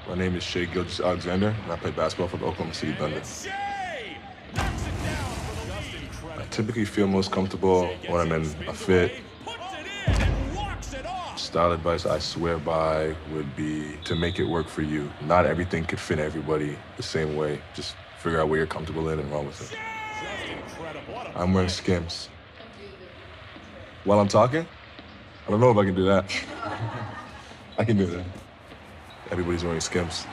My name is Alexander, and I play basketball for the Oklahoma City Thunder. I typically feel most comfortable when I'm in a fit. Style advice I swear by would be to make it work for you. Not everything could fit everybody the same way. Just figure out where you're comfortable in and run with it. I'm wearing Skims. While I'm talking? I don't know if I can do that. I can do that. Everybody's wearing Skims.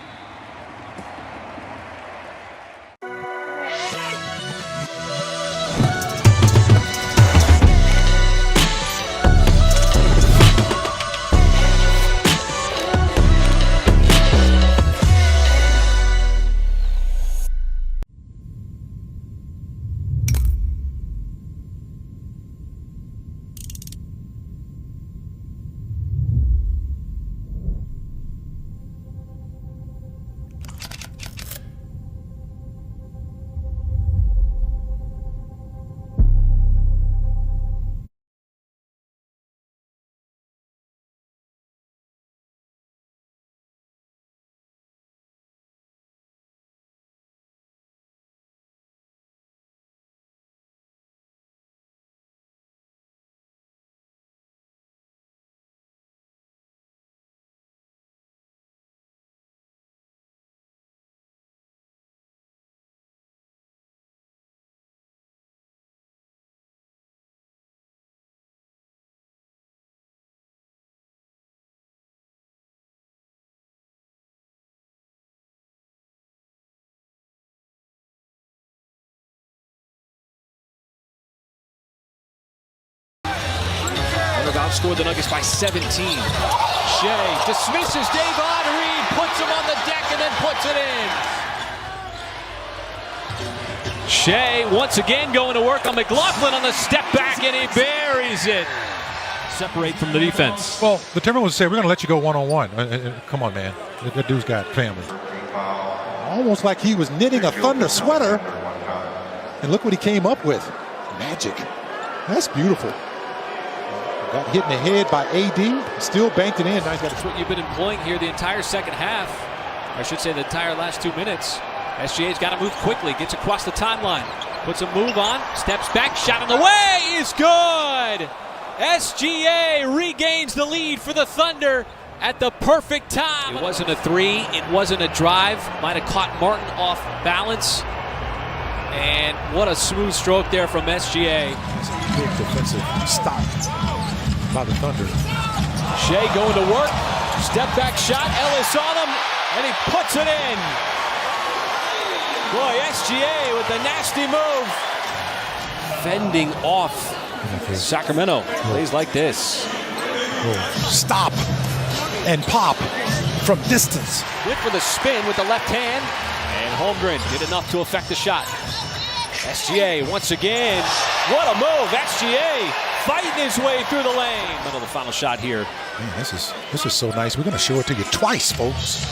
Outscored the Nuggets by 17. Shea dismisses Davon Reed, puts him on the deck, and then puts it in. Shea once again going to work on McLaughlin on the step back, and he buries it. Separate from the defense. Well, the Timberwolves say, we're going to let you go one-on-one. Come on, man. That dude's got family. Almost like he was knitting a Thunder sweater. And look what he came up with. Magic. That's beautiful. Got hit in the head by AD, still banked it in. Now he's got That's what you've been employing here the entire second half. I should say the entire last 2 minutes. SGA's got to move quickly, gets across the timeline, puts a move on, steps back, shot in the way is good! SGA regains the lead for the Thunder at the perfect time. It wasn't a three, it wasn't a drive. Might have caught Martin off balance. And what a smooth stroke there from SGA. It's a big defensive stop by the Thunder. Shea going to work, step back shot, Ellis on him, and he puts it in. Boy, SGA with the nasty move. Fending off Sacramento. Plays like this. Stop and pop from distance. Went for the spin with the left hand, and Holmgren did enough to affect the shot. SGA once again. What a move, SGA fighting his way through the lane. Middle of the final shot here. Man, this is so nice. We're going to show it to you twice, folks.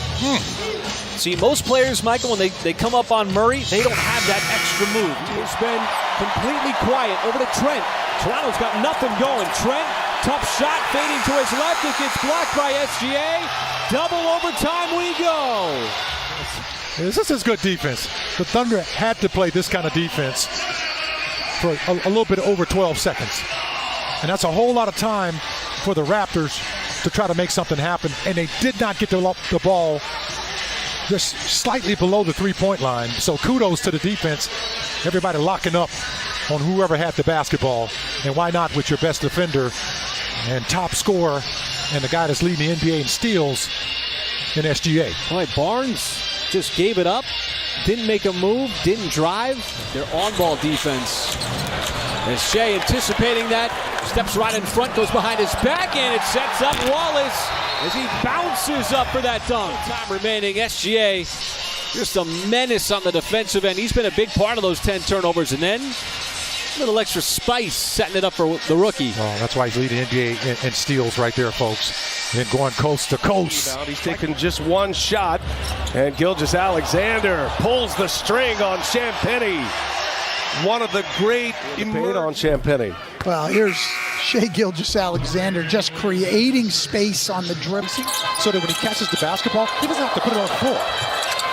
See, most players, Michael, when they come up on Murray, they don't have that extra move. He's been completely quiet over to Trent. Toronto's got nothing going. Trent, tough shot, fading to his left. It gets blocked by SGA. Double overtime we go. This is good defense. The Thunder had to play this kind of defense for a little bit over 12 seconds. And that's a whole lot of time for the Raptors to try to make something happen. And they did not get the ball just slightly below the three-point line. So kudos to the defense. Everybody locking up on whoever had the basketball. And why not with your best defender and top scorer and the guy that's leading the NBA in steals in SGA. Boy, Barnes just gave it up. Didn't make a move, didn't drive. Their on-ball defense. As Shea anticipating that, steps right in front, goes behind his back, and it sets up Wallace as he bounces up for that dunk. Time remaining, SGA just a menace on the defensive end. He's been a big part of those 10 turnovers, and then a little extra spice setting it up for the rookie. Oh, that's why he's leading the NBA in steals right there, folks. And going coast to coast. He's taking just one shot, and Gilgeous-Alexander pulls the string on Champagnie. One of the great paid on Champagnie. Well, here's Shai Gilgeous-Alexander just creating space on the dribble so that when he catches the basketball, he doesn't have to put it on the floor.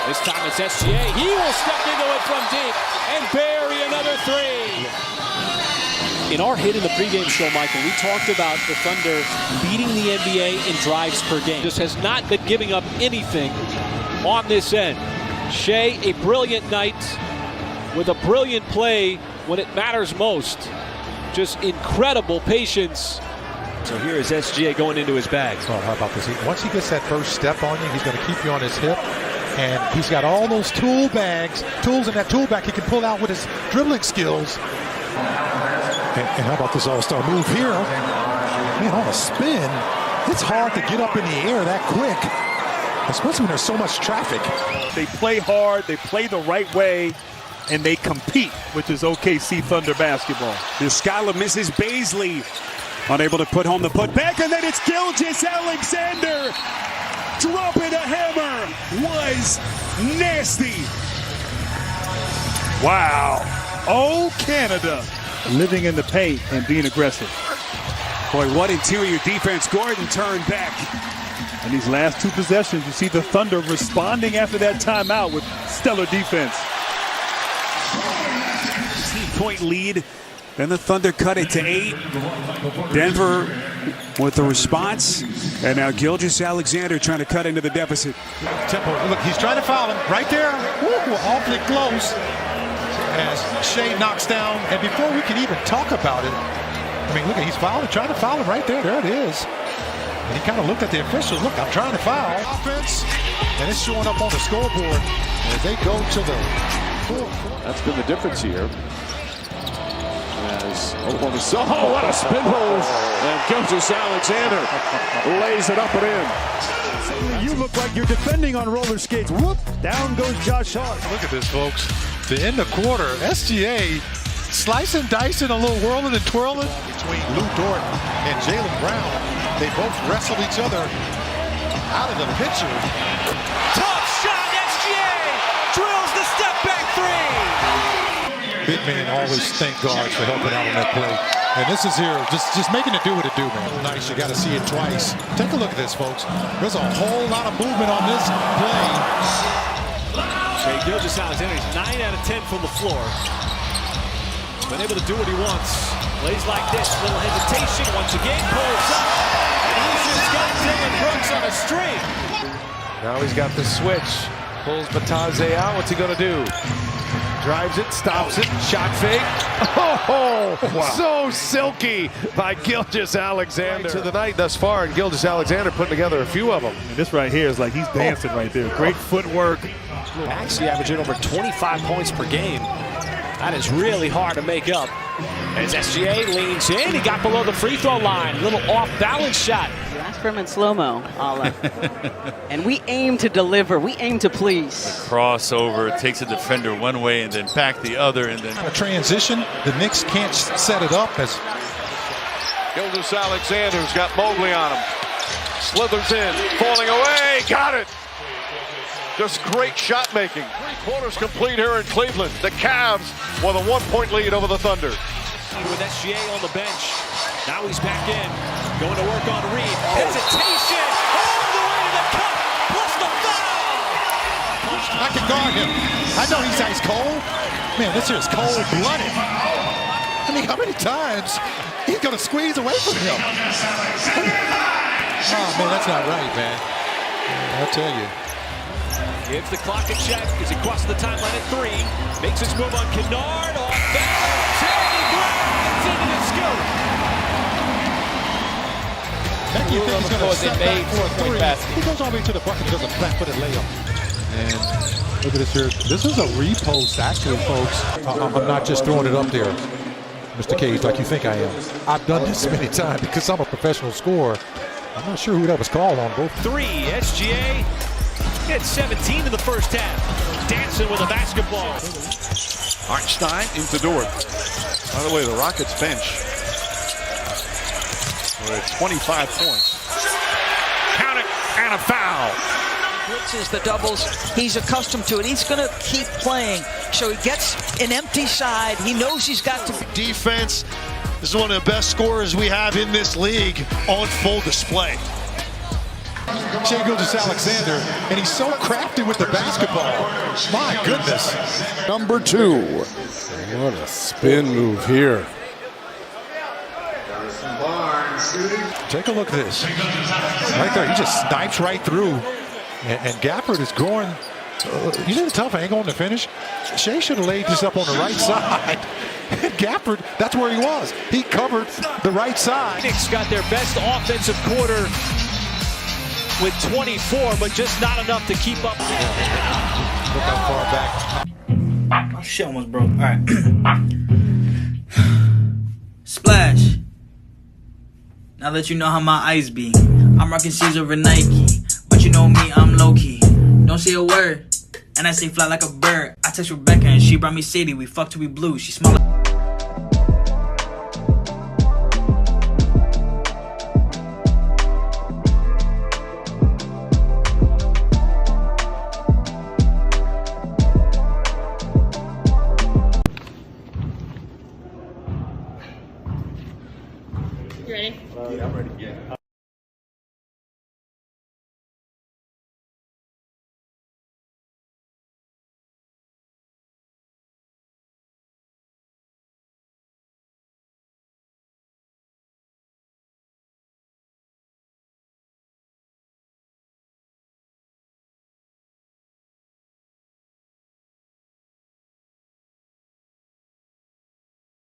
This time it's SGA. He will step into it from deep and bury another three. In our hit in the pregame show, Michael, we talked about the Thunder beating the NBA in drives per game. Just has not been giving up anything on this end. Shai, a brilliant night with a brilliant play when it matters most. Just incredible patience. So here is SGA going into his bag. Oh, how about this? Once he gets that first step on you, he's going to keep you on his hip. And he's got all those tools in that tool bag he can pull out with his dribbling skills. And how about this all-star move here? Man, on a spin, it's hard to get up in the air that quick, especially when there's so much traffic. They play hard, they play the right way, and they compete, which is OKC Thunder basketball. Skylar misses Baisley. Unable to put home the putback, and then it's Gilgeous-Alexander. Dropping a hammer was nasty. Wow. Oh, Canada. Living in the paint and being aggressive. Boy, what interior defense. Gordon turned back. And these last two possessions, you see the Thunder responding after that timeout with stellar defense. 16-point lead. Then the Thunder cut it to 8. Denver with the response. And now Gilgeous-Alexander trying to cut into the deficit. Tempo, look, he's trying to foul him right there. Woo, awfully close. As Shai knocks down, and before we can even talk about it, I mean, look, he's fouling, trying to foul him right there. There it is. And he kind of looked at the official. Look, I'm trying to foul. Offense, and it's showing up on the scoreboard as they go to the floor. That's been the difference here. As oh, what a spin move! And Gilgeous-Alexander lays it up and in. You look like you're defending on roller skates. Whoop! Down goes Josh Hart. Look at this, folks. To end the quarter, SGA slicing, dicing, a little whirling and twirling between Lou Dort and Jaylen Brown. They both wrestled each other out of the picture. Tough shot, SGA drills the step back three. Big man always thank guards for helping out on that play. And this is here, just making it do what it do, man. Nice, you got to see it twice. Take a look at this, folks. There's a whole lot of movement on this play. Shai Gilgeous-Alexander is 9 out of 10 from the floor. Been able to do what he wants. Plays like this, little hesitation. Once again, pulls up. And he's just got Dylan Brooks on a string. Now he's got the switch. Pulls Batadze out. What's he going to do? Drives it, stops it, shot fake. Oh, wow. So silky by Gilgeous-Alexander. To the night thus far, and Gilgeous-Alexander putting together a few of them. And this right here is like he's dancing right there. Great footwork. Actually averaging over 25 points per game. That is really hard to make up. As SGA leans in, he got below the free throw line. A little off-balance shot. That's from in slow-mo, Allah. And we aim to deliver. We aim to please. Crossover, takes a defender one way and then back the other, and then A transition, the Knicks can't set it up as Gilgeous-Alexander's got Mobley on him. Slithers in, falling away, got it. Just great shot making. 3/4 complete here in Cleveland. The Cavs with a 1-point lead over the Thunder. With SGA on the bench. Now he's back in. Going to work on Reed. Hesitation. All the way to the cup. Plus the foul. I can guard him. I know he's ice cold. Man, this here is cold-blooded. I mean, how many times he's going to squeeze away from him? Oh, man, that's not right, man. I'll tell you. Gives the clock a check as he crosses the timeline at 3. Makes his move on Kennard. Off balance. And he grabs into the scoop. Becky, you think he's going to step back for a 3. He goes all the way to the bucket and does a flat-footed layup. And look at this here. This is a repost, actually, folks. I'm not just throwing it up there, Mr. Cage, like you think I am. I've done this many times because I'm a professional scorer. I'm not sure who that was called on both. 3. SGA. Hit 17 in the first half. Dancing with a basketball. Hartenstein into Dort. By the way, the Rockets bench. We're at 25 points. Count it, and a foul. Blitzes the doubles. He's accustomed to it. He's going to keep playing. So he gets an empty side. He knows he's got to. Defense, This is one of the best scorers we have in this league on full display. Shai Gilgeous-Alexander, and he's so crafty with the basketball. My goodness. Number 2. What a spin move here. Take a look at this. Right there, he just snipes right through. And Gafford is going, you did a tough angle on the finish. Shai should have laid this up on the right side. And Gafford, that's where he was. He covered the right side. Phoenix got their best offensive quarter with 24, but just not enough to keep up. Look how far back. My shit almost broke. All right. Splash. Now let you know how my eyes be. I'm rocking C's over Nike, but you know me, I'm low-key. Don't say a word, and I say fly like a bird. I text Rebecca and she brought me Sadie. We fucked till we blue. She smell like You ready? I'm ready. Yeah.